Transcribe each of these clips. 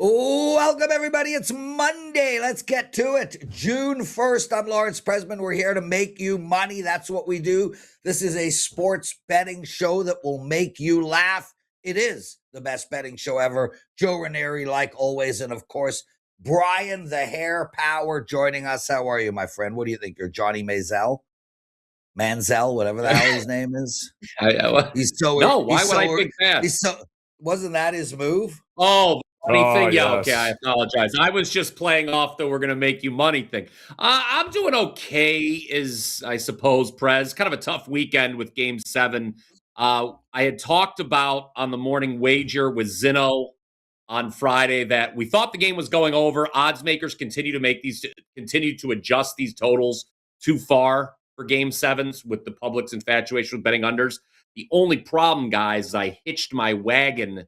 Oh, welcome everybody. It's Monday. Let's get to it. June 1st. I'm Lawrence Presman. We're here to make you money. That's what we do. This is a sports betting show that will make you laugh. It is the best betting show ever. Joe Ranieri, like always. And of course, Brian the Hair Power joining us. How are you, my friend? What do you think? You're Johnny Manziel, whatever the hell his name is. He's so no. Why would I think that? Wasn't that his move? Oh, funny thing. Yeah, yes. okay. I apologize. I was just playing off the "we're going to make you money" thing. I'm doing okay, I suppose. Prez, kind of a tough weekend with Game 7. I had talked about on the morning wager with Zinno on Friday that we thought the game was going over. Odds makers continue to adjust these totals too far for Game 7s with the public's infatuation with betting unders. The only problem, guys, is I hitched my wagon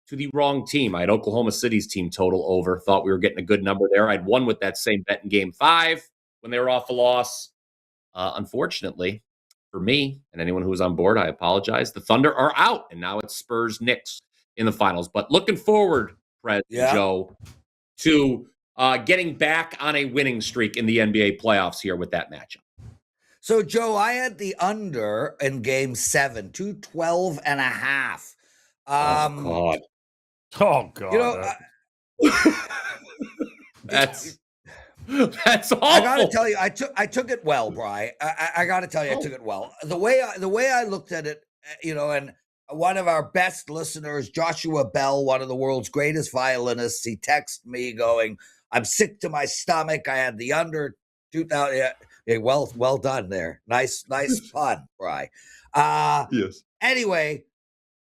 to the wrong team. I had Oklahoma City's team total over. Thought we were getting a good number there. I'd won with that same bet in Game 5 when they were off a loss. Unfortunately for me and anyone who was on board, I apologize. The Thunder are out, and now it's Spurs-Knicks in the finals. But looking forward, Prez, Joe, to getting back on a winning streak in the NBA playoffs here with that matchup. So, Joe, I had the under in Game 7, 212.5. Oh, God. You know, that's awful. I got to tell you, I took it well, Bri. I got to tell you, I took it well. The way I looked at it, and one of our best listeners, Joshua Bell, one of the world's greatest violinists, he texted me going, "I'm sick to my stomach. I had the under 2,000." Yeah, well done there. Nice fun, Bri. Yes. Anyway,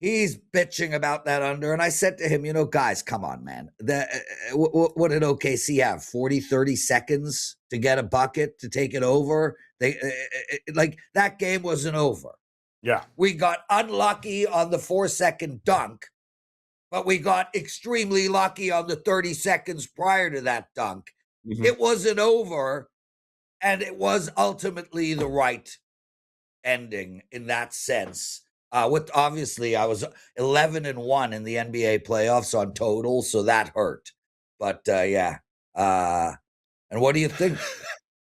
he's bitching about that under, and I said to him, guys, come on, man. What did OKC have? 40, 30 seconds to get a bucket to take it over? That game wasn't over. Yeah. We got unlucky on the 4-second dunk, but we got extremely lucky on the 30 seconds prior to that dunk. Mm-hmm. It wasn't over, and it was ultimately the right ending in that sense. Obviously, I was 11-1 in the NBA playoffs on total, so that hurt. But yeah. And what do you think?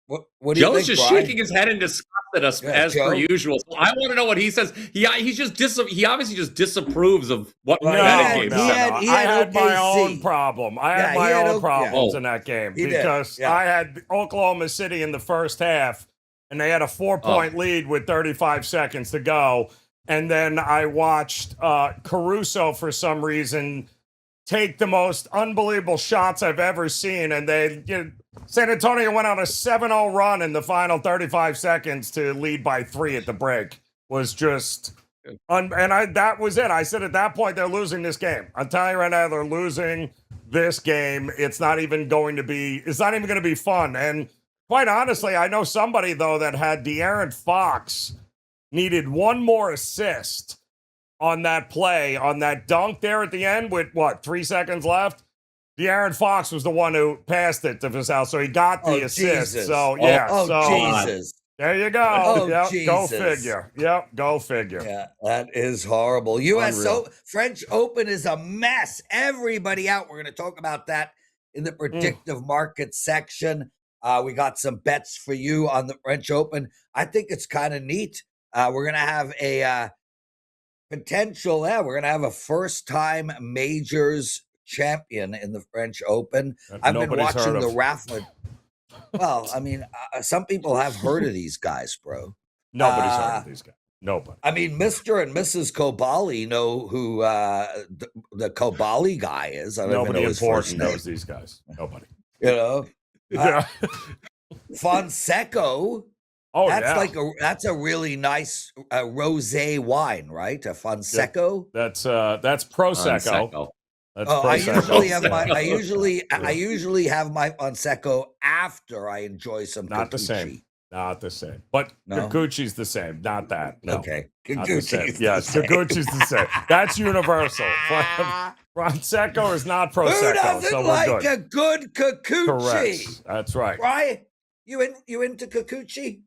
What do you think? Joe's just shaking his head in disgust at us as Joe? Per usual. So I want to know what he says. He obviously just disapproves of what I had my own problem. I had my own problems in that game because I had Oklahoma City in the first half, and they had a 4-point lead with 35 seconds to go. And then I watched Caruso, for some reason, take the most unbelievable shots I've ever seen. And San Antonio went on a 7-0 run in the final 35 seconds to lead by 3 at the break. Was just that was it. I said at that point, they're losing this game. I'm telling you right now, they're losing this game. It's not even going to be fun. And quite honestly, I know somebody, though, that had De'Aaron Fox needed one more assist on that play, on that dunk there at the end with, 3 seconds left? De'Aaron Fox was the one who passed it to Vassell, so he got the assist. Jesus. So, yeah. Jesus. There you go. Go figure. Yep, go figure. Yeah, that is horrible. French Open is a mess. Everybody out. We're going to talk about that in the predictive market section. We got some bets for you on the French Open. I think it's kind of neat. We're going to have a potential. We're going to have a first-time majors champion in the French Open. I've been watching the raffle. Well, I mean, some people have heard of these guys, bro. Nobody's heard of these guys. Nobody. I mean, Mr. and Mrs. Kobali know who the Kobali guy is. Nobody important knows these guys. Nobody. Fonseca. Oh, that's a really nice rosé wine, right? A Fonseca. That's Prosecco. That's I usually have my Fonseca after I enjoy some Kikuchi. Not the same. But Kikuchi's the same. Not that. No. Okay. Kikuchi's Kikuchi's the same. That's universal. Prosecco is not Prosecco. Who doesn't so like a good Kikuchi? Correct. That's right. Right? You into Kikuchi?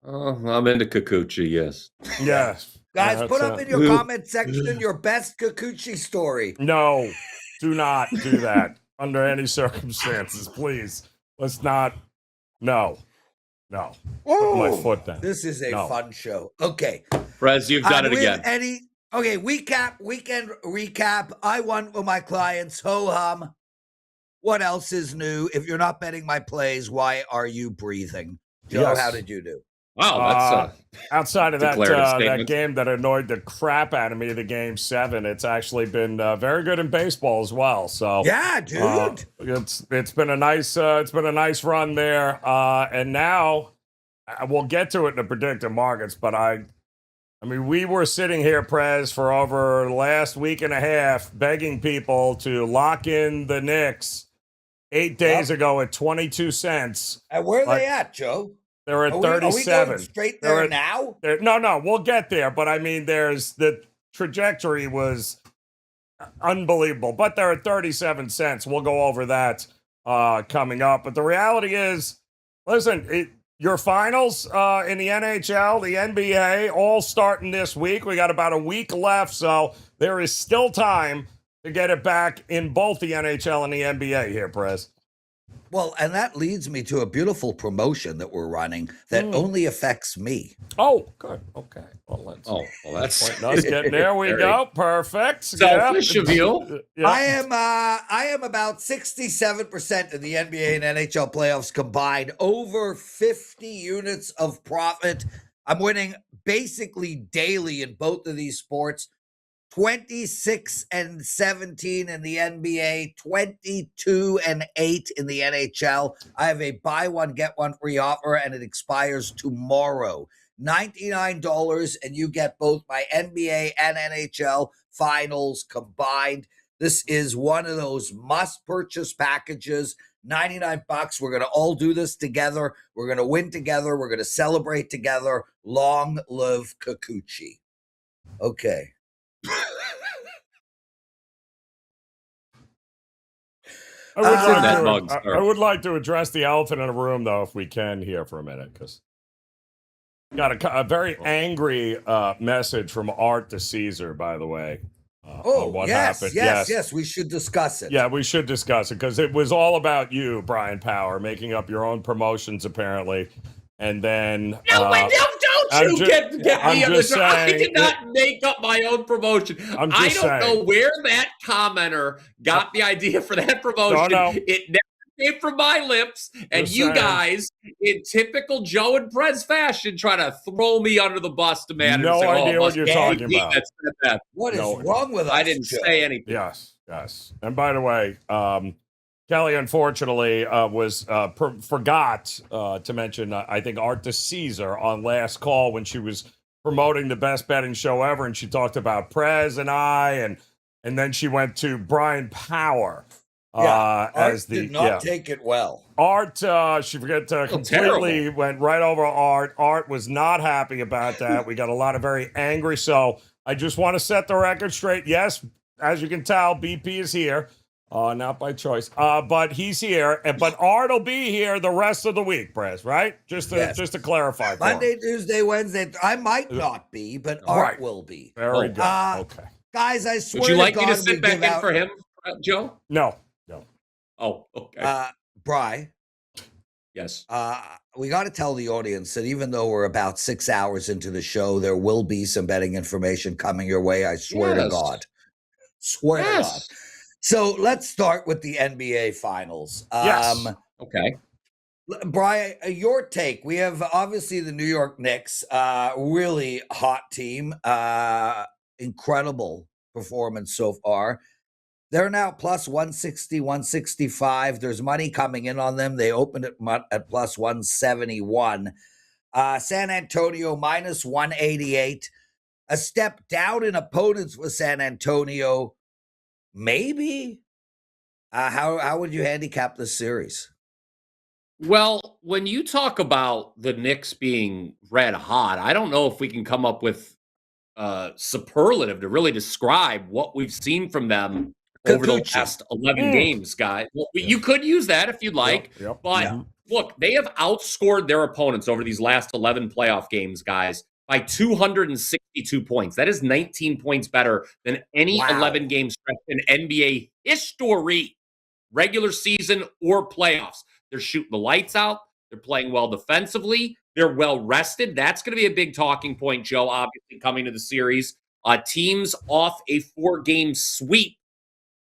I'm into Kikuchi, yes. Yes. Guys, put up in your comment section your best Kikuchi story. No. do not do that under any circumstances, please. Let's not. No. Put my foot down. This is a fun show. Okay. Prez, you've done it again. Weekend recap. I won with my clients. Ho-hum. What else is new? If you're not betting my plays, why are you breathing? Joe, how did you do? Wow, that's outside of that game that annoyed the crap out of me, the Game 7. It's actually been very good in baseball as well. So yeah, dude, it's been a nice run there. And now we'll get to it in the predictive markets. But I mean, we were sitting here, Prez, for over the last week and a half, begging people to lock in the Knicks 8 days ago at 22 cents. And where are they at, Joe? They're at 37. Are we going straight there now? No, we'll get there. But I mean, the trajectory was unbelievable. But they're at 37 cents. We'll go over that coming up. But the reality is, listen, your finals in the NHL, the NBA, all starting this week. We got about a week left, so there is still time to get it back in both the NHL and the NBA here, Prez. Well, and that leads me to a beautiful promotion that we're running that only affects me. Oh, good. Okay. Well, that's getting there. We go. Perfect. Selfish of you. Yeah. I am about 67% in the NBA and NHL playoffs combined, over 50 units of profit. I'm winning basically daily in both of these sports. 26-17 in the NBA, 22-8 in the NHL. I have a buy one, get one free offer, and it expires tomorrow. $99, and you get both my NBA and NHL finals combined. This is one of those must-purchase packages. $99. We're going to all do this together. We're going to win together. We're going to celebrate together. Long live Kikuchi. Okay. I would like to address the elephant in the room, though, if we can, here for a minute, because got a very angry message from Art to Caesar, by the way. On what happened. Yes, we should discuss it. Yeah, we should discuss it, because it was all about you, Bryan Power, making up your own promotions, apparently. And then don't you get me on the saying, I did not make up my own promotion. I don't know where that commenter got the idea for that promotion. It never came from my lips. And you guys, in typical Joe and Prez fashion, try to throw me under the bus to man. No idea what you're talking about. What is wrong with us? I didn't say anything. Yes. And by the way, Kelly, unfortunately, forgot to mention, I think, Art to Caesar on last call when she was promoting the best betting show ever, and she talked about Prez and I, and then she went to Bryan Power. Art did not take it well. Art, she completely went right over Art. Art was not happy about that. We got a lot of very angry. So I just want to set the record straight. Yes, as you can tell, BP is here. Not by choice. But he's here. But Art will be here the rest of the week, Prez, right? Just to clarify. Monday, Tuesday, Wednesday. I might not be, but Art will be. Very good. Okay. Guys, I swear Would you like to God, me to sit back in for him, Joe? No. Oh, okay. Bri. Yes. We got to tell the audience that even though we're about 6 hours into the show, there will be some betting information coming your way. I swear to God. Swear to God. So let's start with the NBA Finals. Yes. Okay. Brian, your take. We have obviously the New York Knicks, really hot team, incredible performance so far. They're now plus 160, 165. There's money coming in on them. They opened at plus 171. San Antonio minus 188. A step down in opponents with San Antonio. Maybe. How would you handicap this series? Well, when you talk about the Knicks being red hot, I don't know if we can come up with superlative to really describe what we've seen from them over the last 11 games, guys. Well, you could use that if you'd like, but look, they have outscored their opponents over these last 11 playoff games, guys, by 262 points. That is 19 points better than any 11-game stretch in NBA history, regular season or playoffs. They're shooting the lights out. They're playing well defensively. They're well rested. That's going to be a big talking point, Joe, obviously coming to the series. Teams off a 4-game sweep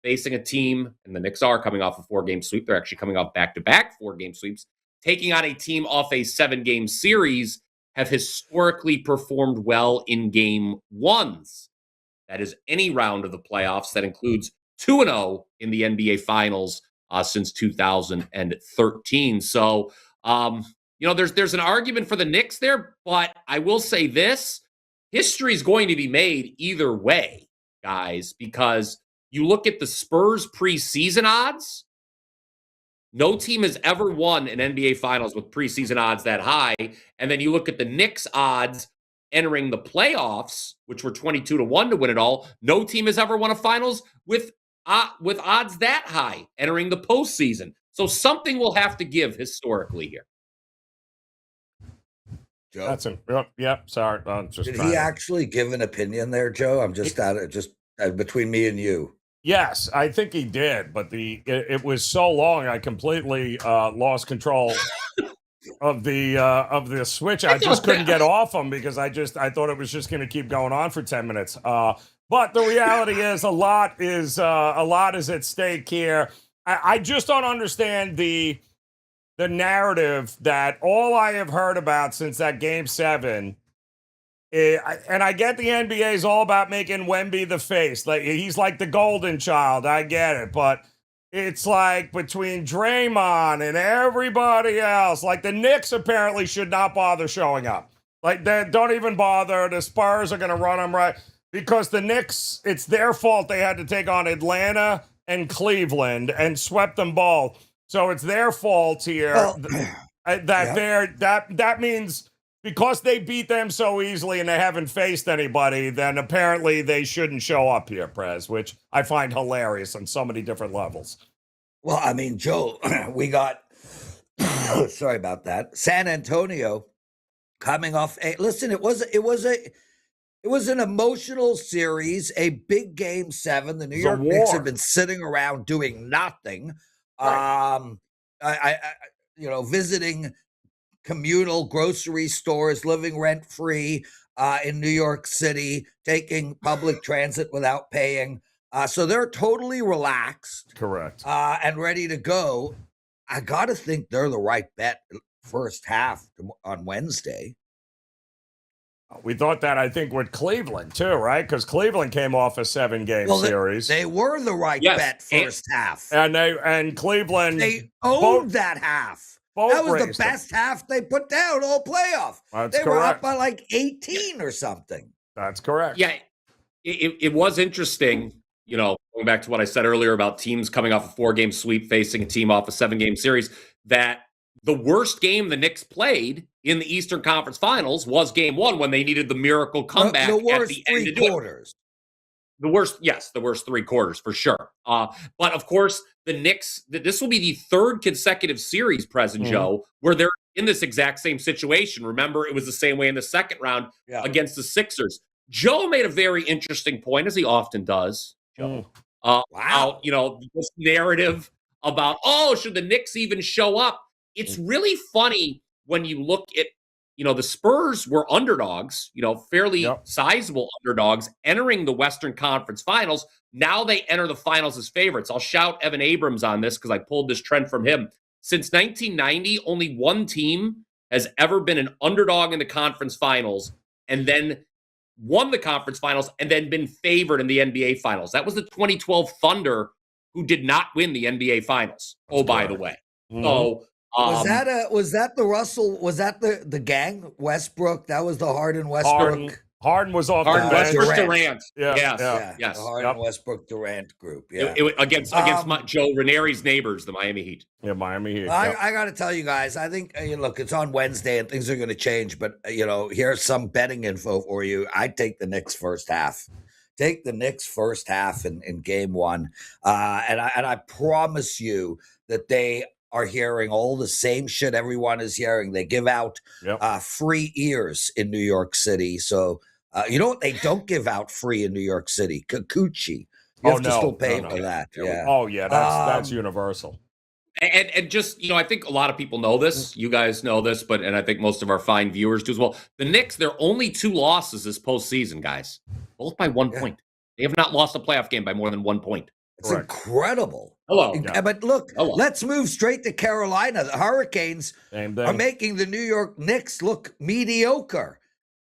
facing a team, and the Knicks are coming off a 4-game sweep. They're actually coming off back-to-back 4-game sweeps. Taking on a team off a 7-game series have historically performed well in game ones. That is any round of the playoffs. That includes 2-0 in the NBA Finals since 2013. So, there's an argument for the Knicks there, but I will say this. History is going to be made either way, guys, because you look at the Spurs preseason odds. No team has ever won an NBA Finals with preseason odds that high. And then you look at the Knicks odds entering the playoffs, which were 22-1 to win it all. No team has ever won a Finals with odds that high entering the postseason. So something will have to give historically here. Joe? That's sorry. Did he actually give an opinion there, Joe? I'm just between me and you. Yes, I think he did, but it was so long I completely lost control of the switch. I just couldn't get off him because I thought it was just going to keep going on for 10 minutes. But the reality is a lot is at stake here. I just don't understand the narrative that all I have heard about since that Game 7. And I get the NBA is all about making Wemby the face. Like he's like the golden child. I get it. But it's like between Draymond and everybody else, like the Knicks apparently should not bother showing up. Like they don't even bother. The Spurs are going to run them right because the Knicks, it's their fault they had to take on Atlanta and Cleveland and swept them both. So it's their fault here. Well, that means because they beat them so easily and they haven't faced anybody, then apparently they shouldn't show up here, Prez, which I find hilarious on so many different levels. Well, I mean, Joe, we got, sorry about that, San Antonio coming off listen, it was an emotional series, a big Game 7. The New York Knicks have been sitting around doing nothing. Right. Visiting communal grocery stores, living rent-free in New York City, taking public transit without paying. So they're totally relaxed. Correct. And ready to go. I got to think they're the right bet first half on Wednesday. We thought that, I think, with Cleveland, too, right? Because Cleveland came off a 7-game series. They were the right bet first half. And Cleveland... They owned that half. That was the best half they put down all playoff. They were up by like 18 or something. That's correct. Yeah, it was interesting, going back to what I said earlier about teams coming off a 4-game sweep facing a team off a 7-game series, that the worst game the Knicks played in the Eastern Conference Finals was Game 1 when they needed the miracle comeback the worst at the end of the quarters. The worst 3 quarters for sure. But of course, the Knicks, this will be the 3rd consecutive series, Prez and Joe, where they're in this exact same situation. Remember, it was the same way in the second round against the Sixers. Joe made a very interesting point, as he often does. Joe, wow. This narrative about, should the Knicks even show up? It's really funny when you look at, the Spurs were underdogs, fairly sizable underdogs entering the Western Conference Finals. Now they enter the finals as favorites. I'll shout Evan Abrams on this because I pulled this trend from him. Since 1990, only one team has ever been an underdog in the conference finals and then won the conference finals and then been favored in the NBA Finals. That was the 2012 Thunder, who did not win the NBA Finals. By the way. So was that the Russell? Was that the gang Westbrook? That was the Harden Westbrook. Harden was off. Harden Westbrook Durant. Yes. The Harden Westbrook Durant group. Yeah. It against Joe Ranieri's neighbors, the Miami Heat. Yeah, Miami Heat. I got to tell you guys, I think look, it's on Wednesday and things are going to change. But here's some betting info for you. I'd take the Knicks first half. Take the Knicks first half in Game 1, and I promise you that they are hearing all the same shit everyone is hearing. They give out free ears in New York City. So, you know what? They don't give out free in New York City. Kikuchi. You have to still pay for that. Yeah. Oh, yeah. That's universal. And just, I think a lot of people know this. You guys know this, and I think most of our fine viewers do as well. The Knicks, they're only 2 losses this postseason, guys. Both by 1 point. They have not lost a playoff game by more than 1 point. It's incredible. Hello. But look, let's move straight to Carolina. The Hurricanes are making the New York Knicks look mediocre.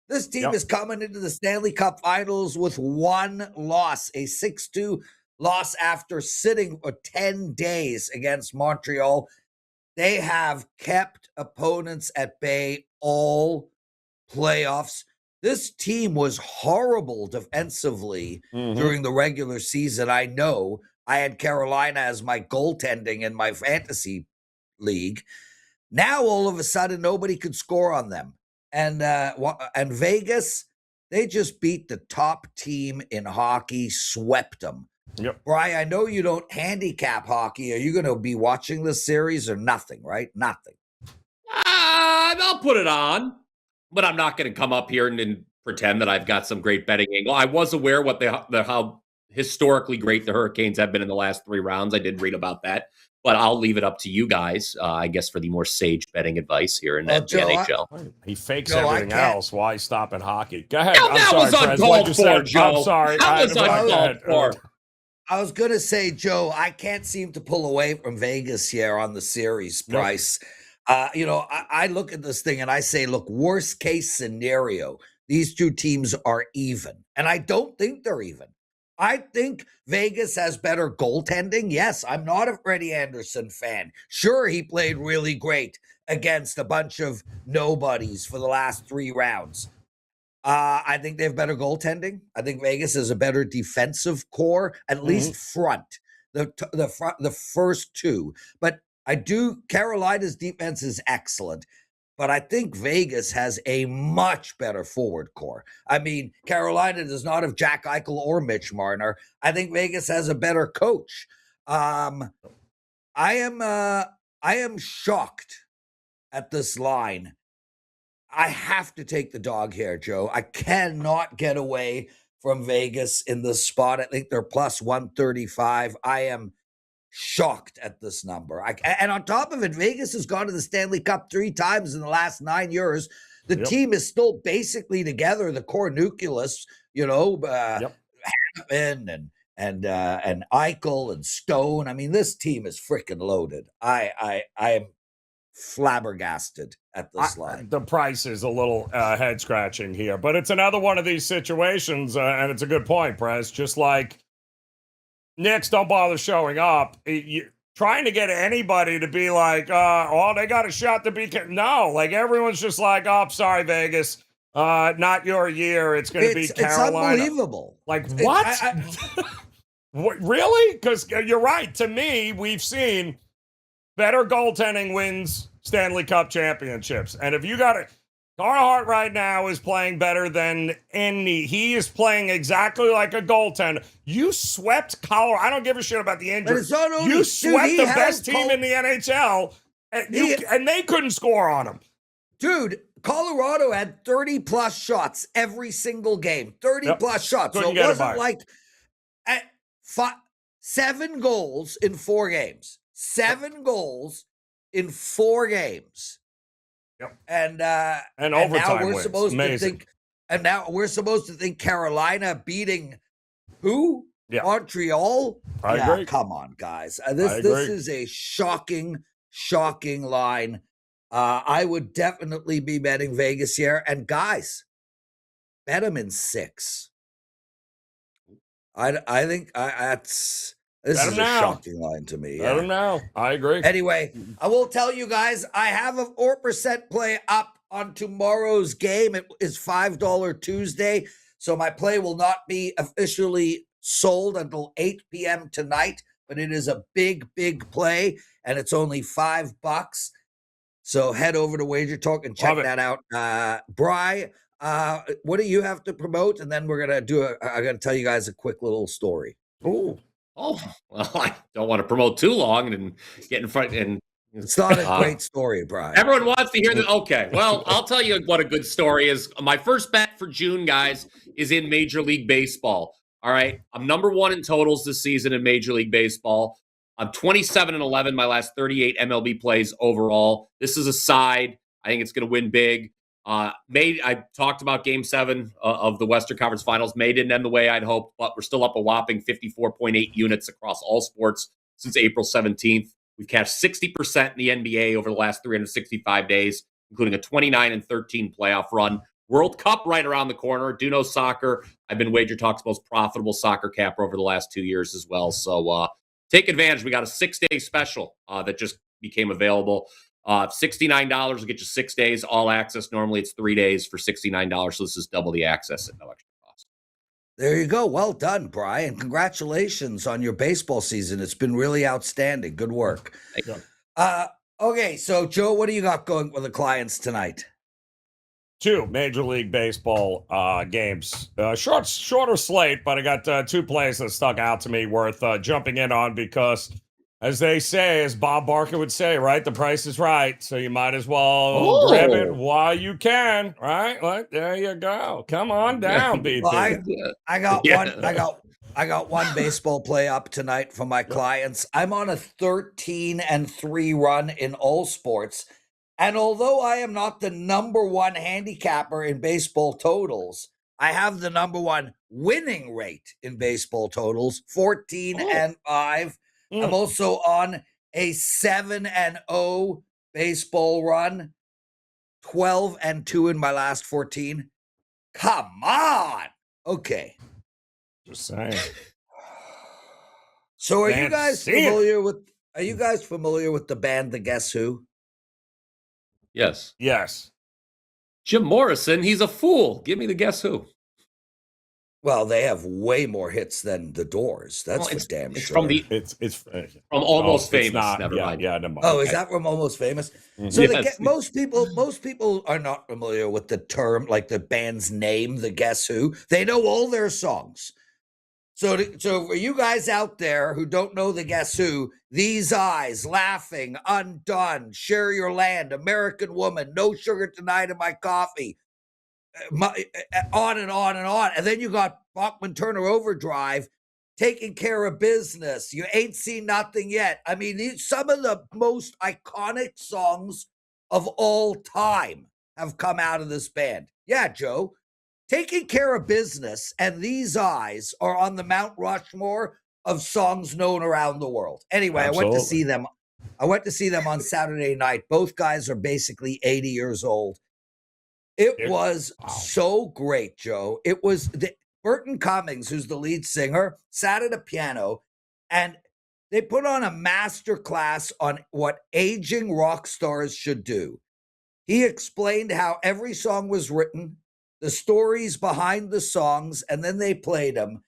This team is coming into the Stanley Cup Finals with 1 loss, a 6-2 loss after sitting for 10 days against Montreal. They have kept opponents at bay all playoffs. This team was horrible defensively during the regular season. I know I had Carolina as my goaltending in my fantasy league. Now, all of a sudden, nobody could score on them. And Vegas, they just beat the top team in hockey, swept them. Yep. Brian, I know you don't handicap hockey. Are you going to be watching this series or nothing, right? Nothing. I'll put it on. But I'm not going to come up here and pretend that I've got some great betting angle. I was aware how historically great the Hurricanes have been in the last 3 rounds. I did read about that. But I'll leave it up to you guys, I guess, for the more sage betting advice here in the NHL. He fakes everything else. Why stop in hockey? Go ahead. That was uncalled for, Joe. I'm sorry. That was uncalled for. I was going to say, Joe, I can't seem to pull away from Vegas here on the series price. I look at this thing and I say, look, worst case scenario, these 2 teams are even. And I don't think they're even. I think Vegas has better goaltending. Yes, I'm not a Freddie Anderson fan. Sure, he played really great against a bunch of nobodies for the last 3 rounds. I think they have better goaltending. I think Vegas has a better defensive core, at least front, the first 2. But Carolina's defense is excellent, but I think Vegas has a much better forward core. I mean, Carolina does not have Jack Eichel or Mitch Marner. I think Vegas has a better coach. I am shocked at this line. I have to take the dog here, Joe. I cannot get away from Vegas in this spot. I think they're plus 135. I am shocked at this number. And on top of it, Vegas has gone to the Stanley Cup 3 times in the last 9 years. The team is still basically together, the core nucleus, Hampton and Eichel and Stone. I mean, this team is freaking loaded. I am flabbergasted at this line. The price is a little head scratching here, but it's another one of these situations, and it's a good point, Prez. Just like Knicks don't bother showing up. Trying to get anybody to be like, they got a shot to be. No, like everyone's just like, sorry, Vegas. Not your year. It's going to be Carolina. It's unbelievable. Like, what? What? Really? Because you're right. To me, we've seen better goaltending wins Stanley Cup championships. And if you got it, Carhart right now is playing better than any. He is playing exactly like a goaltender. You swept Colorado. I don't give a shit about the injury. You swept the best team in the NHL, and they couldn't score on him. Dude, Colorado had 30-plus shots every single game. 30-plus shots. Couldn't so it wasn't like 7 goals in 4 games. 7 goals in 4 games. Yep. And overtime now we're wins. supposed Amazing. to think, and now we're supposed to think Carolina beating who? Yeah. Montreal? I agree. Come on, guys. This is a shocking line. I would definitely be betting Vegas here. And guys, bet them in 6. I think this is a shocking line to me. I don't know. I agree. Anyway, I will tell you guys, I have a 4% play up on tomorrow's game. It is $5 Tuesday, so my play will not be officially sold until 8 p.m. tonight, but it is a big play, and it's only $5. So head over to WagerTalk and check that out. Bri, what do you have to promote? And then we're going to I'm going to tell you guys a quick little story. Oh, well, I don't want to promote too long and get in front and It's not a great story, Brian. Everyone wants to hear that. Okay, well, I'll tell you what a good story is. My first bet for June, guys, is in Major League Baseball. All right, I'm number 1 in totals this season in Major League Baseball. I'm 27-11 my last 38 MLB plays overall. This is a side. I think it's going to win big. I talked about Game 7 of the Western Conference Finals. May didn't end the way I'd hoped, but we're still up a whopping 54.8 units across all sports since April 17th. We've cashed 60% in the NBA over the last 365 days, including a 29-13 playoff run. World Cup right around the corner. Do know soccer. I've been WagerTalk's most profitable soccer capper over the last 2 years as well. So take advantage. We got a 6-day special that just became available. $69 will get you 6 days, all access. Normally it's 3 days for $69. So this is double the access at no extra cost. There you go. Well done, Brian. Congratulations on your baseball season. It's been really outstanding. Good work. Okay, so Joe, what do you got going with the clients tonight? 2 Major League Baseball games. Shorter slate, but I got 2 plays that stuck out to me worth jumping in on because, as they say, as Bob Barker would say, right, the price is right, so you might as well grab it while you can, right? Like, there you go. Come on down, BP. Well, I got one baseball play up tonight for my clients. I'm on a 13-3 run in all sports. And although I am not the number 1 handicapper in baseball totals, I have the number 1 winning rate in baseball totals, 14-5. I'm also on a 7-0 baseball run, 12-2 in my last 14. Come on. Okay. Just saying. So are you guys familiar with the band The Guess Who? Yes. Jim Morrison, he's a fool. Give me the Guess Who. Well, they have way more hits than the Doors. That's for damn sure. It's from Almost Famous. Never mind. Yeah, never mind. Oh, is that from Almost Famous? So most people are not familiar with the term, like the band's name, The Guess Who. They know all their songs. So for you guys out there who don't know The Guess Who, These Eyes, Laughing, Undone, Share Your Land, American Woman, No Sugar Tonight in My Coffee, on and on and on. And then you got Bachman Turner Overdrive, Taking Care of Business, You Ain't Seen Nothing Yet. I mean, some of the most iconic songs of all time have come out of this band. Yeah, Joe. Taking Care of Business and These Eyes are on the Mount Rushmore of songs known around the world. Anyway, Absolutely. I went to see them on Saturday night. Both guys are basically 80 years old. It was so great, Joe. It was Burton Cummings, who's the lead singer, sat at a piano, and they put on a master class on what aging rock stars should do. He explained how every song was written, the stories behind the songs, and then they played them.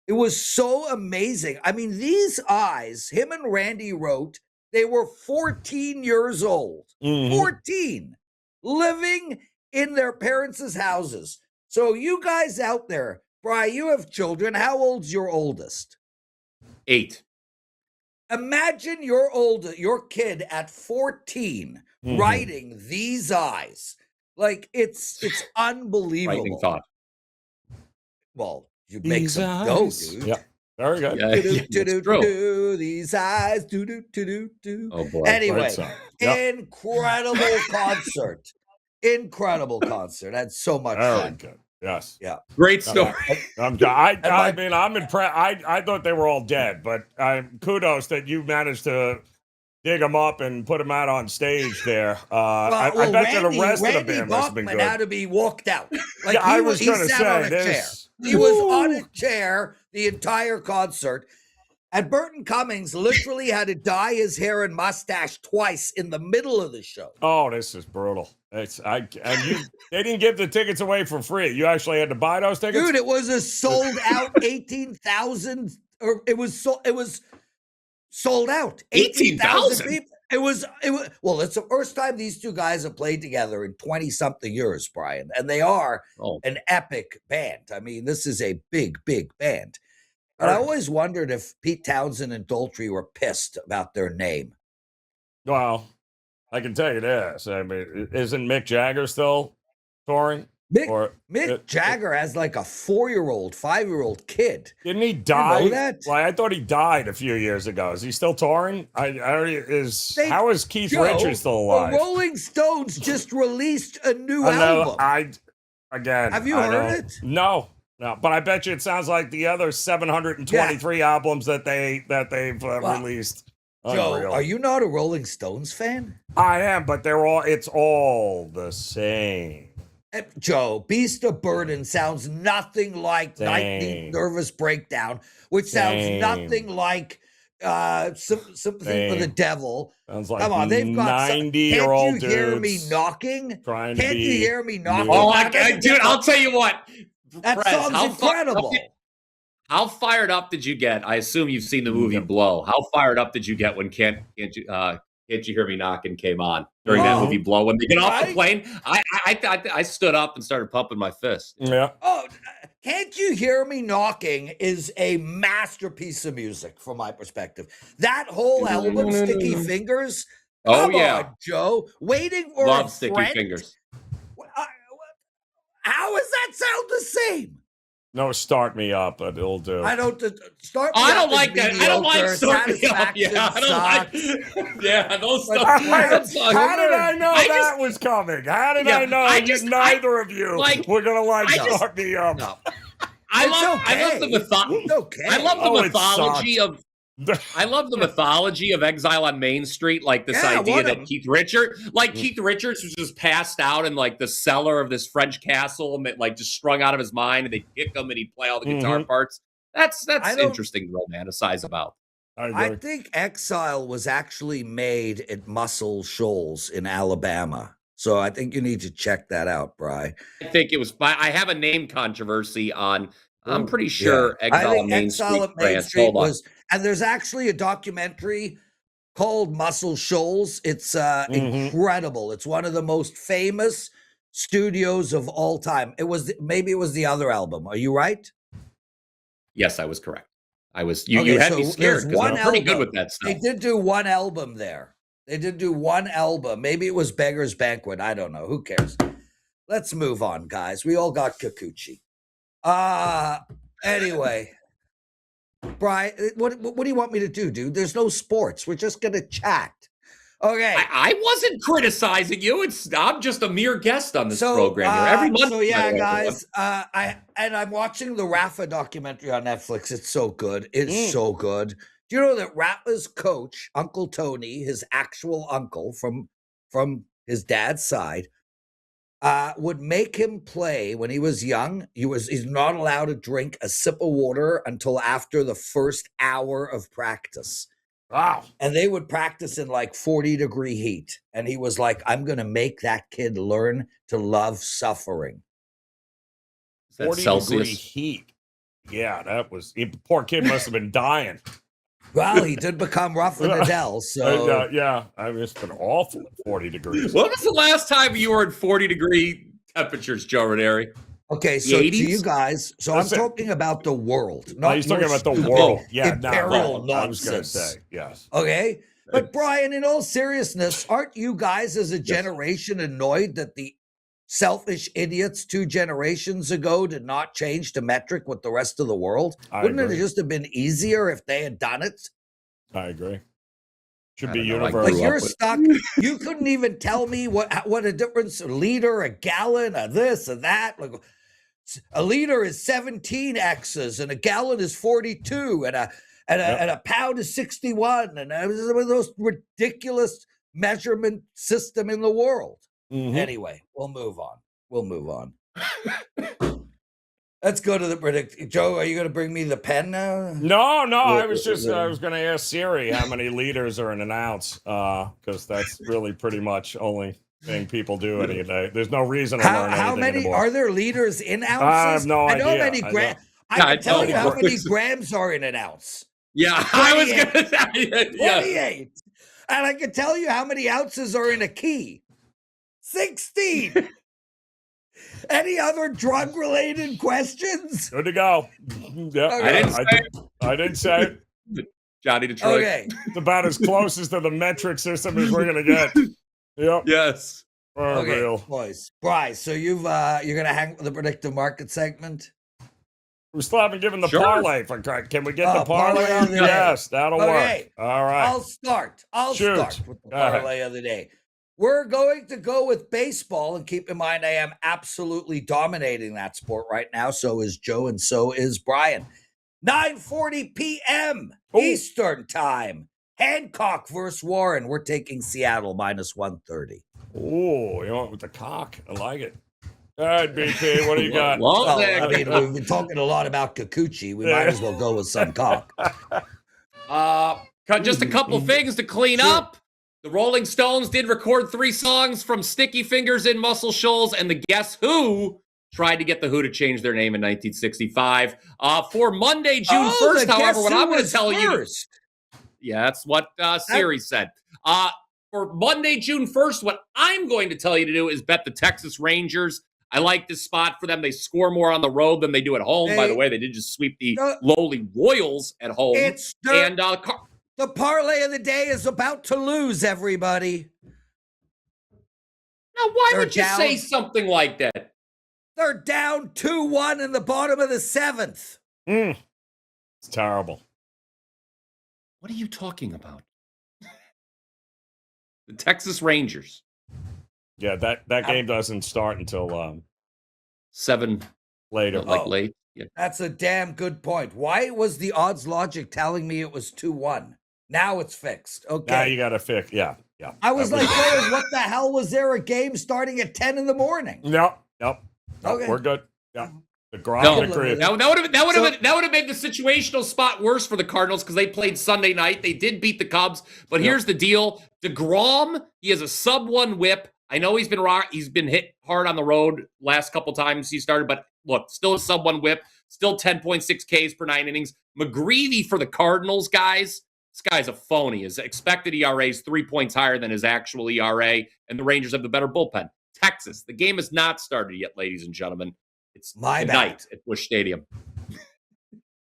It was so amazing. I mean, These Eyes, him and Randy wrote, they were 14 years old. 14, living in their parents' houses. So you guys out there, Brian, you have children. How old's your oldest? 8. Imagine your kid at 14 writing These Eyes. Like, it's unbelievable. Frightening thought. Well, you make some dough, dude. Yep. Very good. These eyes, do. Oh boy. Anyway, incredible concert. Incredible concert. Had so much fun. Good. Yes. Yeah. Great story. I mean, I'm impressed. I thought they were all dead, but kudos that you managed to dig them up and put them out on stage there. I bet the rest of the band must have been good. Had to be walked out. Like I was going to say, on a chair. He was on a chair the entire concert. And Burton Cummings literally had to dye his hair and mustache twice in the middle of the show. Oh, this is brutal. They didn't give the tickets away for free. You actually had to buy those tickets? Dude, it was a sold out 18,000, or it was sold out. 18,000 people. It was well, it's the first time these two guys have played together in 20-something years, Brian. And they are an epic band. I mean, this is a big, big band. But I always wondered if Pete Townsend and Daltrey were pissed about their name. Well, I can tell you this. I mean, isn't Mick Jagger still touring? Mick Jagger has like a 4-year-old, 5-year-old kid. Didn't he die? You know that? Like, I thought he died a few years ago. Is he still touring? How is Keith Richards still alive? The Rolling Stones just released a new album. Have you heard it? No, but I bet you it sounds like the other 723 albums that they've released. Joe, Unreal. are you not a Rolling Stones fan? I am, but it's all the same. Joe, Beast of Burden sounds nothing like 19th Nervous Breakdown, which sounds nothing like Sympathy for the Devil. Sounds like come on, they've got 90-year-old dudes. Can't you hear me knocking? Can't you hear me knocking? Oh, dude, I'll tell you what. That Prez, song's incredible. How fired up did you get? I assume you've seen the movie Blow. How fired up did you get when Can't You Hear Me Knocking came on during that movie Blow? When they get off the plane, I stood up and started pumping my fist. Yeah. Oh, Can't You Hear Me Knocking is a masterpiece of music from my perspective. That whole album, Sticky Fingers. Come on, Joe. Waiting for Love a Sticky friend. Fingers. How does that sound the same? No, Start Me Up, but it'll do. I don't start. I don't like that. I don't like Start Me Up. Yeah, I don't like. Yeah, those stuff. How did I know that was coming? How did I know neither of you were gonna like Start Me Up? No. I love the mythology. Okay. I love the mythology of. I love the mythology of Exile on Main Street, like this idea that Keith Richards was just passed out in like the cellar of this French castle, and like just strung out of his mind, and they'd pick him and he'd play all the guitar parts. That's interesting to romanticize about. I think Exile was actually made at Muscle Shoals in Alabama. So I think you need to check that out, Bri. I think it was. I have a name controversy on. I'm pretty sure Exile on Main Street was. And there's actually a documentary called Muscle Shoals. It's incredible. It's one of the most famous studios of all time. Maybe it was the other album. Are you right? Yes, I was correct. I was. You had me scared because I'm pretty good with that stuff. They did do one album there. Maybe it was Beggar's Banquet. I don't know. Who cares? Let's move on, guys. We all got Kikuchi. Anyway. Brian, what do you want me to do, dude? There's no sports. We're just gonna chat. Okay. I wasn't criticizing you. I'm just a mere guest on this program here. Every month. So yeah, guys. I'm watching the Rafa documentary on Netflix. It's so good. It's so good. Do you know that Rafa's coach, Uncle Tony, his actual uncle from his dad's side, would make him play when he was young. He's not allowed to drink a sip of water until after the first hour of practice. Wow. And they would practice in like 40-degree heat. And he was like, I'm going to make that kid learn to love suffering. 40-degree heat. Yeah, poor kid must have been dying. Well, he did become Rafa Nadal, so... I mean, it's been awful at 40 degrees. When was the last time you were at 40-degree temperatures, Joe Ranieri? Okay, so to you guys, I'm talking about the world. He's talking about the world. Imperial nonsense. I was going to say, yes. Okay, but Brian, in all seriousness, aren't you guys as a generation annoyed that the selfish idiots 2 generations ago did not change to metric with the rest of the world? Wouldn't it just have been easier if they had done it? I agree. Should be universal. Like you're stuck. You couldn't even tell me what a difference a liter, a gallon, a this, a that. Like a liter is 17 X's and a gallon is 42 and a pound is 61. And it was one of those ridiculous measurement system in the world. Anyway, we'll move on. Let's go to the predict. Joe, are you going to bring me the pen now? No. I was going to ask Siri how many liters are in an ounce, because that's really pretty much only thing people do any day. There's no reason to learn anything How many anymore. are there liters in ounces? I have no idea. I know many grams. I can tell you how many grams are in an ounce. Yeah, 28. I was going to say 28. And I can tell you how many ounces are in a key. 16. Any other drug-related questions? Good to go. Yeah, okay. I didn't say it. Johnny Detroit. Okay. It's about as closest to the metric system as we're going to get. Yep. Yes. Okay, boys. Bryce, so you're going to hang with the predictive market segment? We still haven't given the parlay. Can we get the parlay? Yes, that'll work. All right. I'll start with the parlay of the day. We're going to go with baseball, and keep in mind, I am absolutely dominating that sport right now. So is Joe, and so is Brian. 9:40 p.m. Eastern time. Hancock versus Warren. We're taking Seattle minus 130. Oh, you went with the cock. I like it. All right, BP, what do you got? Well, I mean, we've been talking a lot about Kikuchi. We might as well go with some cock. Just a couple things to clean up. The Rolling Stones did record 3 songs from Sticky Fingers in Muscle Shoals, and the Guess Who tried to get the Who to change their name in 1965. For Monday, June 1st, however, what I'm going to tell you... Yeah, that's what Siri said. For Monday, June 1st, what I'm going to tell you to do is bet the Texas Rangers. I like this spot for them. They score more on the road than they do at home. By the way, they did just sweep the lowly Royals at home. The parlay of the day is about to lose, everybody. Now, why would you say something like that? They're down 2-1 in the bottom of the 7th. It's terrible. What are you talking about? The Texas Rangers. Yeah, that game doesn't start until 7 later. Late. Yeah. That's a damn good point. Why was the odds logic telling me it was 2-1? Now it's fixed. Okay. Now you got to fix. Yeah. I was like, what the hell? Was there a game starting at 10 in the morning? Nope. Okay. We're good. Yeah. The ground agreed. That would have made the situational spot worse for the Cardinals because they played Sunday night. They did beat the Cubs, but here's the deal: DeGrom, he has a sub-1 WHIP. I know he's been hit hard on the road last couple times he started, but look, still a sub-1 WHIP, still 10.6 Ks per 9 innings. McGreevy for the Cardinals, guys. This guy's a phony. His expected ERA is 3 points higher than his actual ERA, and the Rangers have the better bullpen. Texas, the game has not started yet, ladies and gentlemen. It's tonight at Busch Stadium.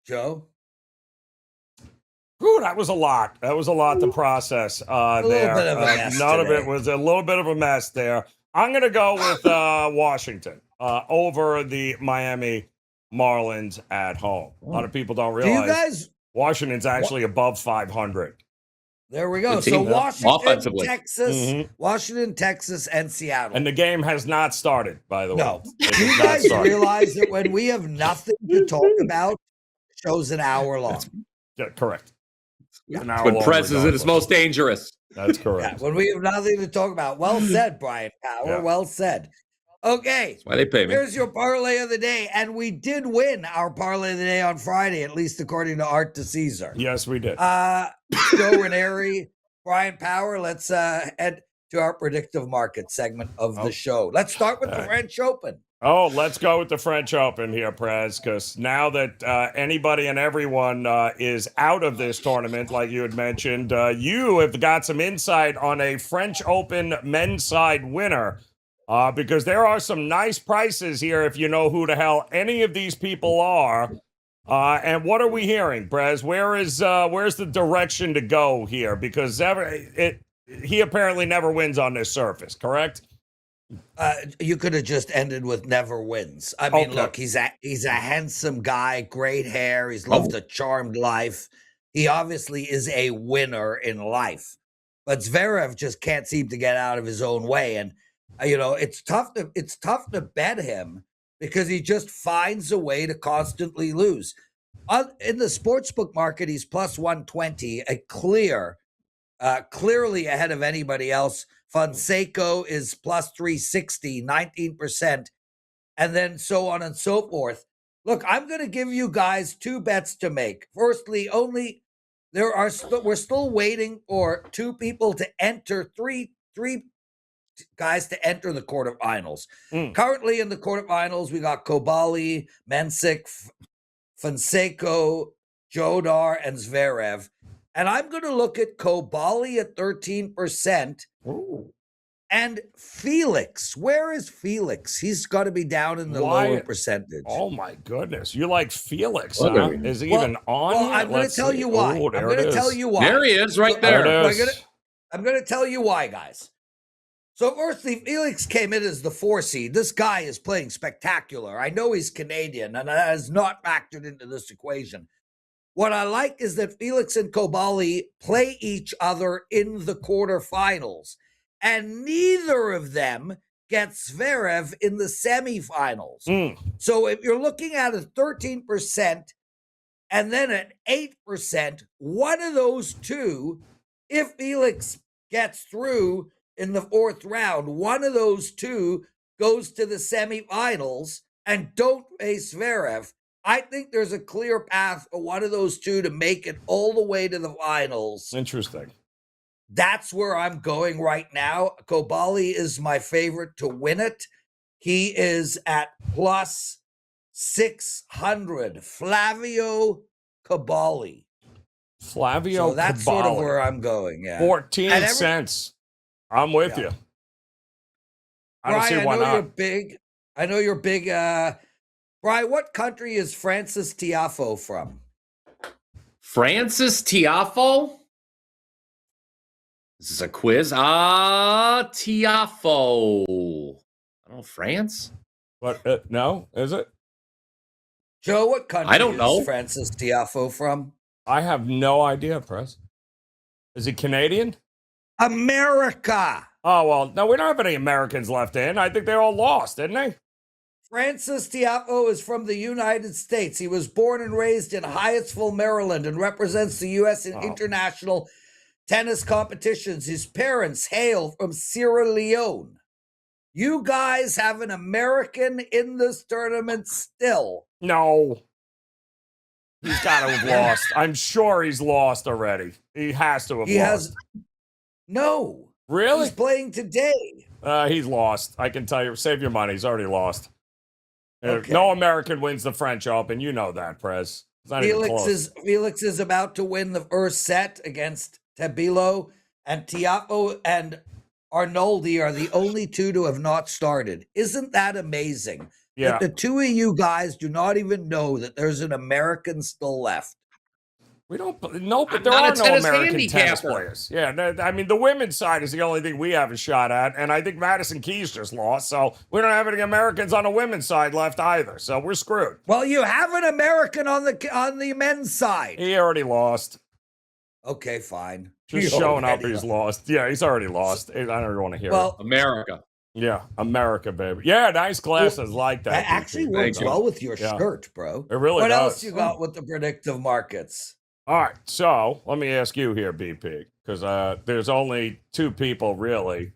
Joe? Ooh, that was a lot. That was a lot to process there. A little bit of a mess None of it was a little bit of a mess there. I'm going to go with Washington over the Miami Marlins at home. A lot of people don't realize Washington's actually above 500. There we go. So Washington, Texas, and Seattle. And the game has not started, by the way. No. Do you guys realize that when we have nothing to talk about, the show's an hour long? Yeah, correct. Yeah. When Prez is at its most dangerous. That's correct. Yeah, when we have nothing to talk about. Well said, Bryan Power. Yeah. Well said. Okay. That's why they pay me. Here's your parlay of the day. And we did win our parlay of the day on Friday, at least according to Art to Caesar. Yes, we did. Joe Ranieri, Bryan Power, let's head to our predictive market segment of the show. Let's start with the French Open. Oh, let's go with the French Open here, Prez, because now that anybody and everyone is out of this tournament, like you had mentioned, you have got some insight on a French Open men's side winner. Because there are some nice prices here if you know who the hell any of these people are. And what are we hearing, Prez? Where's the direction to go here? Because he apparently never wins on this surface, correct? You could have just ended with never wins. I mean, look, he's a handsome guy, great hair. He's lived a charmed life. He obviously is a winner in life. But Zverev just can't seem to get out of his own way. And it's tough to bet him because he just finds a way to constantly lose. In the sportsbook market, he's plus 120, clearly ahead of anybody else. Fonseca is plus 360, 19%, and then so on and so forth. Look, I'm going to give you guys 2 bets to make. Firstly, we're still waiting for 2 people to enter, three guys to enter the quarterfinals. Currently in the quarterfinals, we got Kobali, Mensik, Fonseca, Jodar, and Zverev. And I'm going to look at Kobali at 13%. Ooh. And Felix, where is Felix? He's got to be down in the lower percentage. Oh my goodness, you like Felix? Huh? Is he even on? Well, here? I'm going to tell you why. I'm going to tell you why. There he is, right there. I'm going to tell you why, guys. So firstly, Felix came in as the 4 seed. This guy is playing spectacular. I know he's Canadian, and that is not factored into this equation. What I like is that Felix and Kobali play each other in the quarterfinals, and neither of them gets Zverev in the semifinals. So if you're looking at a 13% and then an 8%, one of those two, if Felix gets through in the 4th round, one of those two goes to the semifinals and don't face Zverev. I think there's a clear path for one of those two to make it all the way to the finals. Interesting. That's where I'm going right now. Kobali is my favorite to win it. He is at plus 600. Flavio Kobali. Flavio so that's Kobali. Sort of where I'm going. Yeah, 14 cents. I'm with you. I don't see why not. I know you're big. Brian, what country is Francis Tiafoe from? Francis Tiafoe? This is a quiz. Tiafoe. I don't know, France? But no, is it? Joe, what country I don't know. Is Francis Tiafoe from? I have no idea, Prez. Is he Canadian? America. Oh, well, no, we don't have any Americans left in. I think they all lost, didn't they? Francis Tiafoe is from the United States. He was born and raised in Hyattsville, Maryland, and represents the U.S. in international tennis competitions. His parents hail from Sierra Leone. You guys have an American in this tournament still. No. He's got to have lost. I'm sure he's lost already. He has to have lost. No. Really? He's playing today. He's lost. I can tell you. Save your money. He's already lost. Okay. No American wins the French Open. You know that, Prez. Felix is about to win the first set against Tabilo, and Tiafoe and Arnoldi are the only two to have not started. Isn't that amazing? Yeah. That the two of you guys do not even know that there's an American still left. We don't know, but there are no American tennis players. Yeah, I mean, the women's side is the only thing we have a shot at, and I think Madison Keys just lost, so we don't have any Americans on the women's side left either, so we're screwed. Well, you have an American on the men's side. He already lost. Okay, fine. Just showing up, he's lost. Yeah, he's already lost. I don't even want to hear it. America. Yeah, America, baby. Yeah, nice glasses like that. That actually works well with your shirt, bro. It really does. What else does. you got with the predictive markets? All right, so let me ask you here, BP, because there's only two people really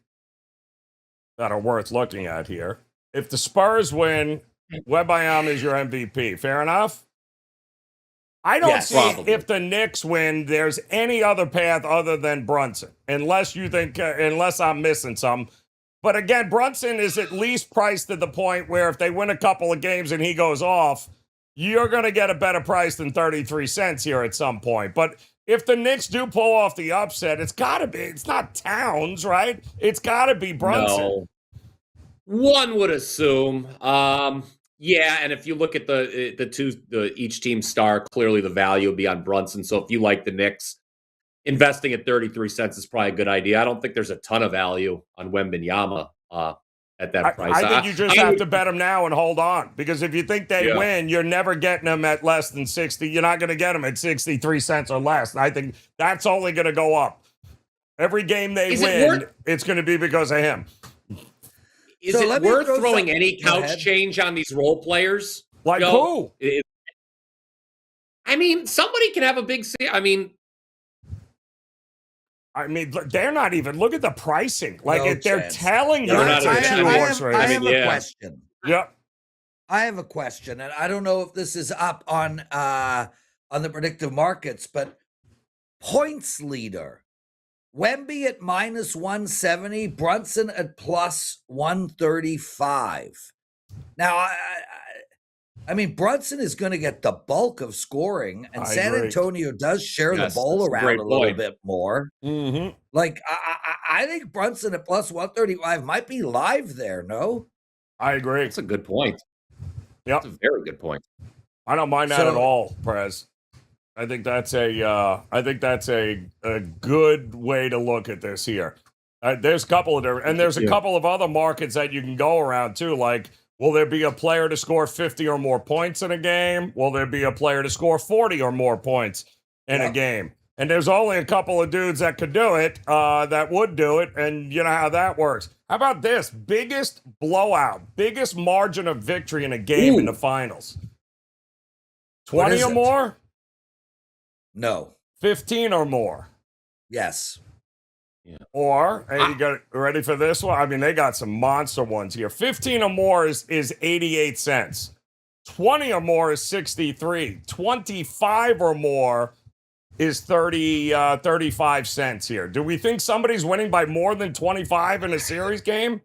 that are worth looking at here. If the Spurs win, Wembanyama is your MVP. Fair enough? I don't see if the Knicks win, there's any other path other than Brunson, unless you think, unless I'm missing some. But again, Brunson is at least priced to the point where if they win a couple of games and he goes off, you're going to get a better price than 33 cents here at some point. But if the Knicks do pull off the upset, it's got to be. It's not Towns, right? It's got to be Brunson. No. One would assume. Yeah, and if you look at each team's star, clearly the value would be on Brunson. So if you like the Knicks, investing at 33 cents is probably a good idea. I don't think there's a ton of value on Wembanyama at that price. I think you just have to bet them now and hold on, because if you think they win, you're never getting them at less than 60. You're not going to get them at 63 cents or less. And I think that's only going to go up. Every game they win, it's going to be because of him. Is it worth throwing any couch change on these role players? Like who? I mean, somebody can have a big... I mean, they're not even. Look at the pricing. Like they're telling you. I have a question. Yep. I have a question, and I don't know if this is up on the predictive markets, but points leader: Wemby at minus 170, Brunson at plus 135. Now, I mean, Brunson is going to get the bulk of scoring, and San Antonio does share the ball around a little bit more. Mm-hmm. Like, I think Brunson at plus 135 might be live there, no? I agree. That's a good point. Yep. That's a very good point. I don't mind that at all, Prez. I think that's a good way to look at this here. There's a couple of different, and there's a couple of other markets that you can go around too. Like, will there be a player to score 50 or more points in a game? Will there be a player to score 40 or more points in a game? And there's only a couple of dudes that could do it, that would do it, and you know how that works. How about this? Biggest blowout, biggest margin of victory in a game in the finals. 20 or more? No. 15 or more? Yes. Yeah. Or, hey, you got ready for this one? I mean, they got some monster ones here. 15 or more is 88 cents. 20 or more is 63. 25 or more is 35 cents here. Do we think somebody's winning by more than 25 in a series game?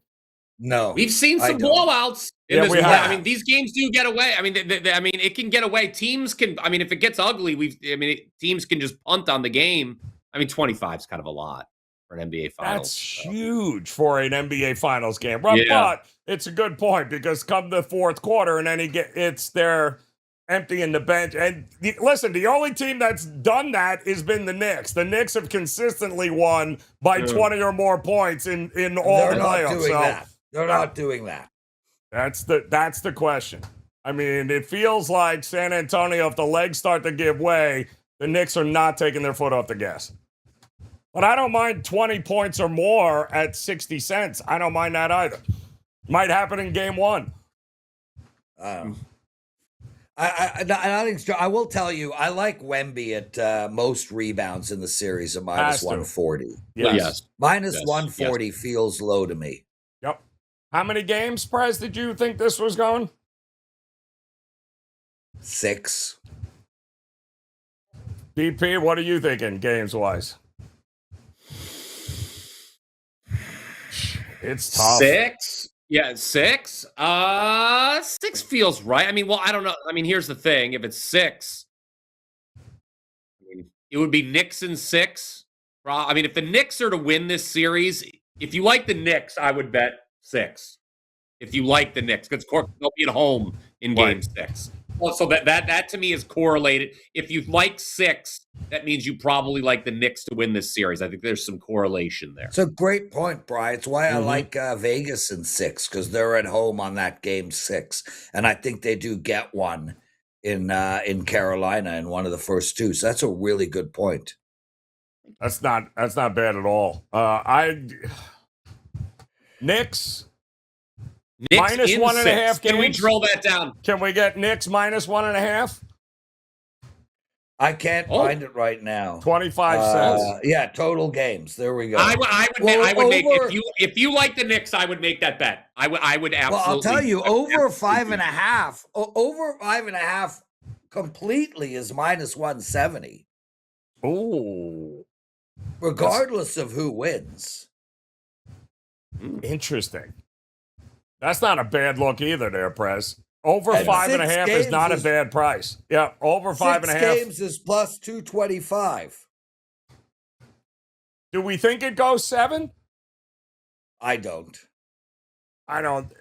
No. We've seen some blowouts. We have. I mean, these games do get away. I mean, it can get away. Teams can. I mean, if it gets ugly, teams can just punt on the game. I mean, 25 is kind of a lot for an NBA Finals. That's huge for an NBA Finals game. But it's a good point because come the fourth quarter, and then it's their emptying the bench. And listen, the only team that's done that has been the Knicks. The Knicks have consistently won by 20 or more points in all the playoffs. They're not doing that. That's the question. I mean, it feels like San Antonio, if the legs start to give way, the Knicks are not taking their foot off the gas. But I don't mind 20 points or more at 60 cents. I don't mind that either. Might happen in game one. I think I will tell you, I like Wemby at most rebounds in the series of minus 140. Yes. Minus 140 feels low to me. Yep. How many games, Prez, did you think this was going? 6. BP, what are you thinking games-wise? It's tough. 6? Yeah, 6. 6 feels right. I mean, well, I don't know. I mean, here's the thing. If it's 6, I mean, it would be Knicks in 6. I mean, if the Knicks are to win this series, if you like the Knicks, I would bet 6. If you like the Knicks, because they'll be at home in game 6. Well, so that to me is correlated. If you like 6, that means you probably like the Knicks to win this series. I think there's some correlation there. It's a great point, Brian. It's why I like Vegas in 6, because they're at home on that game 6, and I think they do get one in Carolina in one of the first 2. So that's a really good point. That's not bad at all. Knicks minus 1.5 games. Can we drill that down? Can we get Knicks minus 1.5? I can't find it right now. 25 cents. Yeah, total games. There we go. I would make if you like the Knicks, I would make that bet. I would absolutely. Well, I'll tell you, over 5.5, over 5.5 completely is minus 170. Ooh. Regardless of who wins. Interesting. That's not a bad look either there, Prez. Over 5.5 is not a bad price. Yeah, over 5.5. 6 games is plus 225. Do we think it goes 7? I don't. But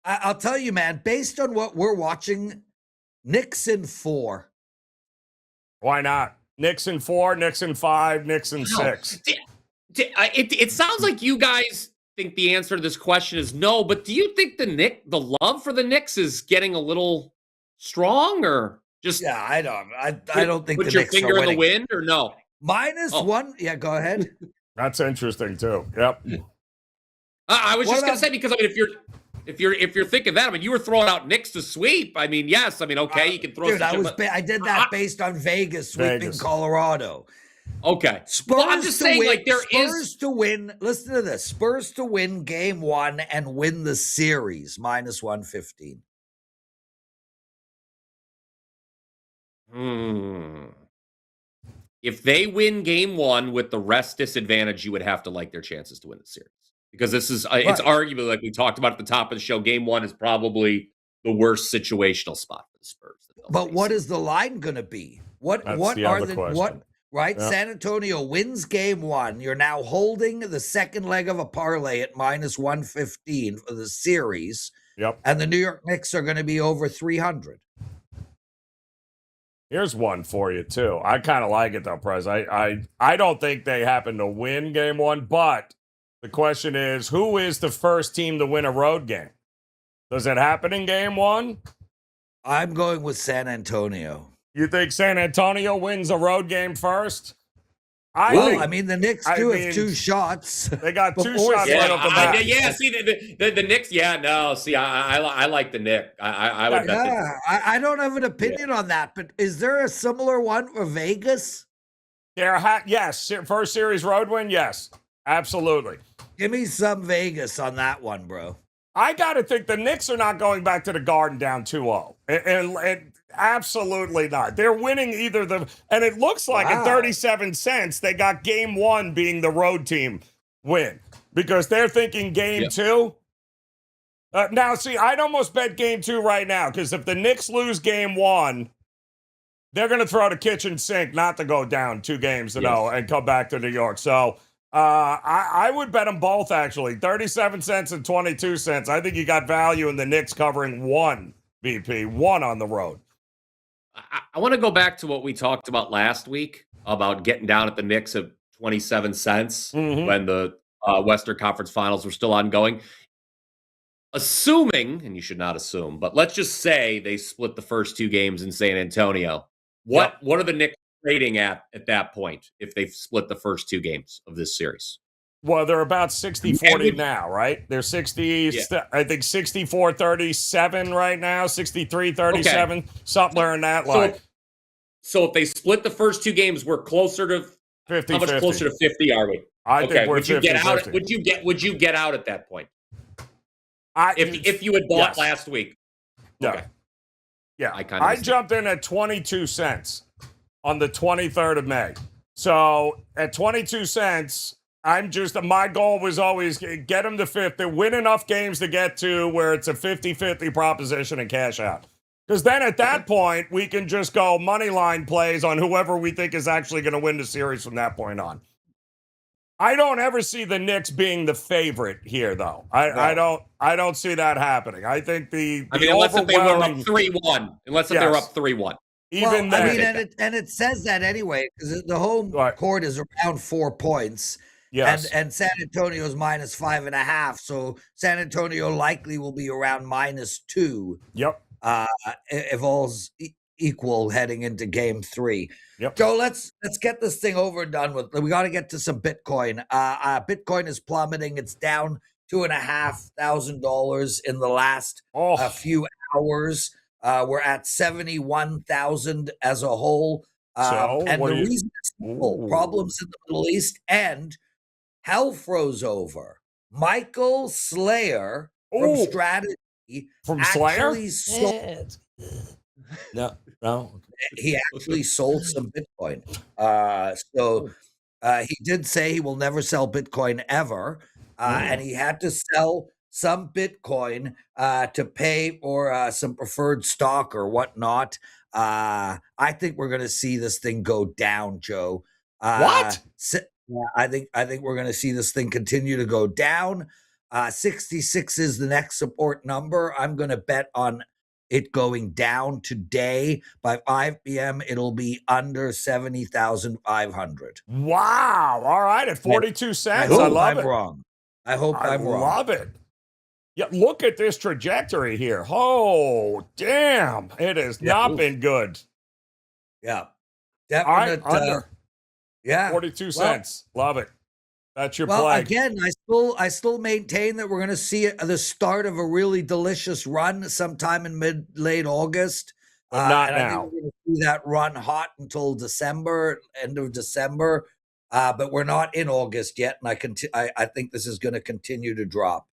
I'll tell you, man, based on what we're watching, Knicks in 4. Why not? Knicks in 4, Knicks in 5, Knicks in 6. It sounds like you guys think the answer to this question is no, but do you think the love for the Knicks is getting a little strong, or just I don't think put the your Knicks finger are in the winning. wind, or no? Minus 1. Yeah, go ahead. That's interesting too. Yep. I was just gonna say, because I mean, if you're thinking that, I mean, you were throwing out Knicks to sweep. I mean, yes, I mean, okay, you can throw. Dude, I did that based on Vegas sweeping Colorado. Okay. Spurs I'm just saying, win, like, Spurs to win. Listen to this: Spurs to win game 1 and win the series minus 115. If they win game 1 with the rest disadvantage, you would have to like their chances to win the series, because this is it's arguably, like we talked about at the top of the show, game 1 is probably the worst situational spot for the Spurs. But what is the line going to be? What are the right? Yep. San Antonio wins game 1. You're now holding the second leg of a parlay at -115 for the series. Yep. And the New York Knicks are going to be over 300. Here's one for you, too. I kind of like it, though, Prez. I don't think they happen to win game 1, but the question is, who is the first team to win a road game? Does it happen in game 1? I'm going with San Antonio. You think San Antonio wins a road game first? I mean, the Knicks have 2 shots. They got 2 shots right off the bat. See, the Knicks, see, I like the Knicks. I would bet. I don't have an opinion on that, but is there a similar one for Vegas? Yes, first series road win, yes, absolutely. Give me some Vegas on that one, bro. I got to think the Knicks are not going back to the Garden down 2-0. And absolutely not. They're winning and it looks like at 37 cents, they got game 1 being the road team win because they're thinking game 2. Now, see, I'd almost bet game 2 right now because if the Knicks lose game 1, they're going to throw the kitchen sink not to go down 2 games and come back to New York. So, I would bet them both, actually. 37 cents and 22 cents. I think you got value in the Knicks covering 1 BP, 1 on the road. I want to go back to what we talked about last week about getting down at the Knicks at 27 cents when the Western Conference Finals were still ongoing. Assuming, and you should not assume, but let's just say they split the first 2 games in San Antonio. What are the Knicks trading at that point if they've split the first 2 games of this series? Well, they're about 60-40 now, right? They're 60, I think 64-37 right now, 63-37, somewhere in that line. So if they split the first 2 games, we're closer to 50. How much closer to 50 are we? I think we're 50-50. Would you get out at that point? If you had bought last week. Okay. Yeah. I jumped in at 22 cents on the 23rd of May. So at 22 cents, my goal was always get them to 50, win enough games to get to where it's a 50-50 proposition and cash out. Because then at that point, we can just go money line plays on whoever we think is actually going to win the series from that point on. I don't ever see the Knicks being the favorite here, though. I don't see that happening. I think unless if they were up 3-1. Unless if they were up 3-1. Even then. I mean, and it says that anyway, because the home court is around 4 points. Yes. And San Antonio's -5.5. So San Antonio likely will be around -2. Yep. If all's equal heading into game 3. Yep. Joe, let's get this thing over and done with. We got to get to some Bitcoin. Bitcoin is plummeting. It's down $2,500 in the last few hours. We're at 71,000 as a whole. And the reason is simple: problems in the Middle East and hell froze over. Michael Slayer from Strategy Slayer? sold. No. He actually sold some Bitcoin. So he did say he will never sell Bitcoin ever. And he had to sell some Bitcoin to pay for some preferred stock or whatnot. I think we're going to see this thing go down, Joe. What? I think we're going to see this thing continue to go down. 66 is the next support number. I'm going to bet on it going down today. By 5 p.m., it'll be under 70,500. Wow. All right. At 42 cents. I love I'm it. wrong. I hope I'm wrong. I love it. Yeah, look at this trajectory here. Oh, damn. It has not been good. Yeah. Definite. Under. Yeah. 42 cents. Love it. That's your play. Again, I still maintain that we're going to see the start of a really delicious run sometime in late August. But not and now. I think we're going to see that run hot until December, end of December. But we're not in August yet, and I think this is going to continue to drop.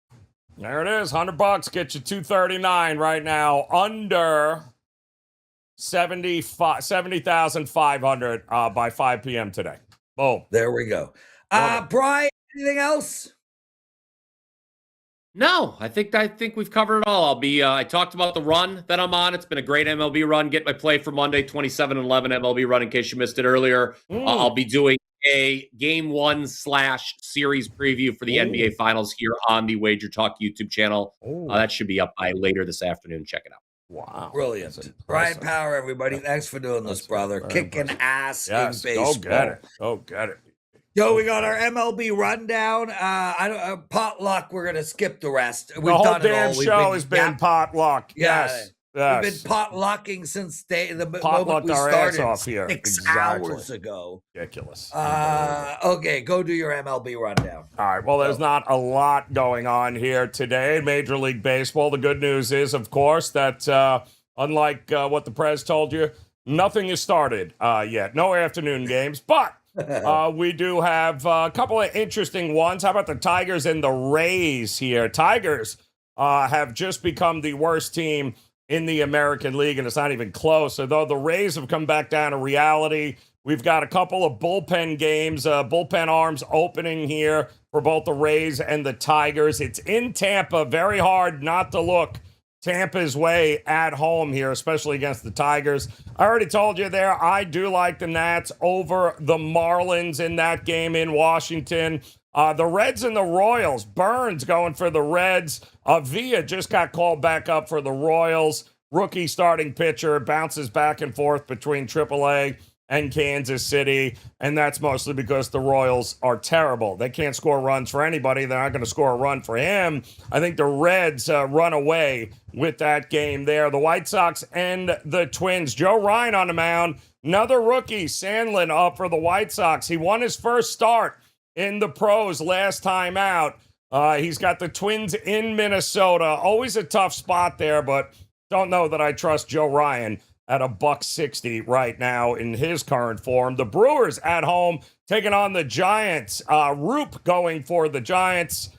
There it is. $100 gets you 239 right now, under 70,500 by 5 p.m. today. Boom. There we go. Brian, anything else? No, I think we've covered it all. I talked about the run that I'm on. It's been a great MLB run. Get my play for Monday, 27-11 MLB run in case you missed it earlier. I'll be doing a Game 1/series preview for the NBA Finals here on the WagerTalk YouTube channel. That should be up by later this afternoon. Check it out. Wow. Brilliant. Bryan Power, everybody. Thanks for doing this, brother. Kicking ass in baseball. Go get it. Yo, we got our MLB rundown. Potluck. We're gonna skip the rest. The whole damn show has been potluck. Yes. We've been potlucking since the moment we started off here. 6 hours ago. Ridiculous. Okay, go do your MLB rundown. All right. Well, there's not a lot going on here today. Major League Baseball. The good news is, of course, that unlike what the Prez told you, nothing has started yet. No afternoon games, but we do have a couple of interesting ones. How about the Tigers and the Rays here? Tigers have just become the worst team in the American League, and it's not even close. Although the Rays have come back down to reality. We've got a couple of bullpen games, bullpen arms opening here for both the Rays and the Tigers. It's in Tampa. Very hard not to look Tampa's way at home here, especially against the Tigers. I already told you there, I do like the Nats over the Marlins in that game in Washington. The Reds and the Royals. Burns going for the Reds. Villa just got called back up for the Royals. Rookie starting pitcher, bounces back and forth between AAA and Kansas City, and that's mostly because the Royals are terrible. They can't score runs for anybody. They're not going to score a run for him. I think the Reds run away with that game there. The White Sox and the Twins. Joe Ryan on the mound. Another rookie, Sandlin, up for the White Sox. He won his first start in the pros last time out. He's got the Twins in Minnesota. Always a tough spot there, but don't know that I trust Joe Ryan at $1.60 right now in his current form. The Brewers at home taking on the Giants. Roop going for the Giants.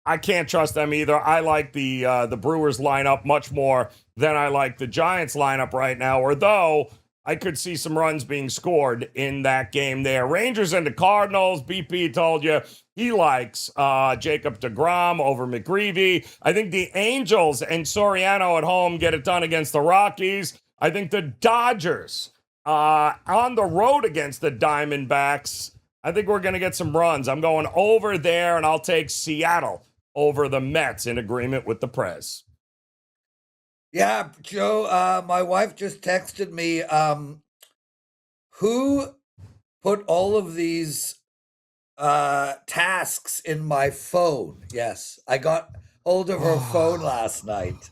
I can't trust them either. I like the Brewers lineup much more than I like the Giants lineup right now, although I could see some runs being scored in that game there. Rangers and the Cardinals. BP told you he likes Jacob deGrom over McGreevy. I think the Angels and Soriano at home get it done against the Rockies. I think the Dodgers on the road against the Diamondbacks. I think we're going to get some runs. I'm going over there, and I'll take Seattle over the Mets in agreement with the Prez. Yeah, Joe, my wife just texted me, who put all of these tasks in my phone? Yes, I got hold of her phone last night.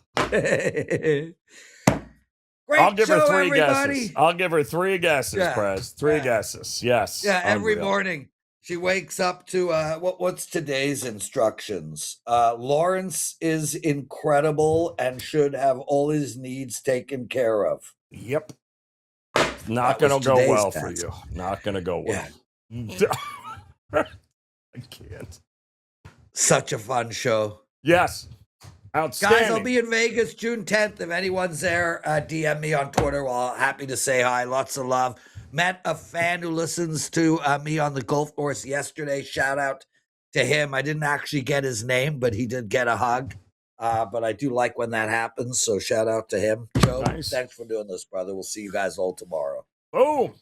Great I'll give her show, three everybody. guesses. I'll give her three guesses, Prez. Three guesses. Yes. Yeah, every morning she wakes up to what's today's instructions? Lawrence is incredible and should have all his needs taken care of. Yep. Not going to go well for you. Not going to go well. Yeah. I can't. Such a fun show. Yes. Outstanding. Guys, I'll be in Vegas June 10th. If anyone's there, DM me on Twitter. Well, happy to say hi. Lots of love. Met a fan who listens to me on the golf course yesterday. Shout out to him. I didn't actually get his name, but he did get a hug. But I do like when that happens. So shout out to him. Joe, Thanks for doing this, brother. We'll see you guys all tomorrow. Boom.